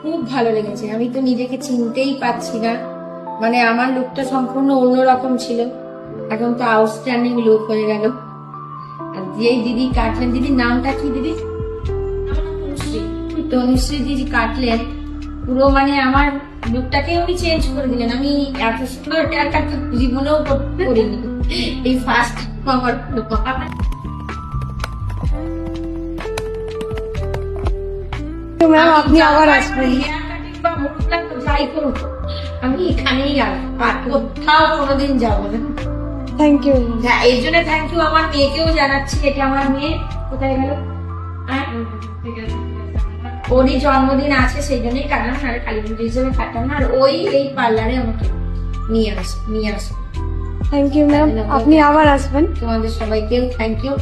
খুব ভালো লেগেছে, আমি তো নিজেকে চিনতেই পারছি না, মানে আমার লুকটা সম্পূর্ণ অন্যরকম ছিল, এখন তো আউটস্ট্যান্ডিং লুক হয়ে গেল। আর যেই দিদি কাটলেন, দিদির নামটা কি দিদি? তনুশ্রী দিদি কাটলেন, পুরো মানে আমার লুকটাকে উনি চেঞ্জ করে দিলেন। আমি এত সুন্দর হেয়ার কাট জীবনেও করিনি, এই ফার্স্ট আমার। ম্যাম আপনি আবার আসবেন। যাই করুক আমি এখানেই আসবো, আর কোথাও কোনোদিন যাবো না। Thank you. এই জন্য থ্যাংক ইউ আমার মেয়েকেও জানাচ্ছি। এটা আমার মেয়ে, কোথায় গেল? ওরই জন্মদিন আছে সেই জন্যই কাটলাম, আর কালী পুজো হিসেবে কাটলাম না। আর ওই এই পার্লারে আমাকে নিয়ে আসো। থ্যাংক ইউ ম্যাম, আপনি আবার আসবেন। তোমাদের সবাইকেও থ্যাংক ইউ।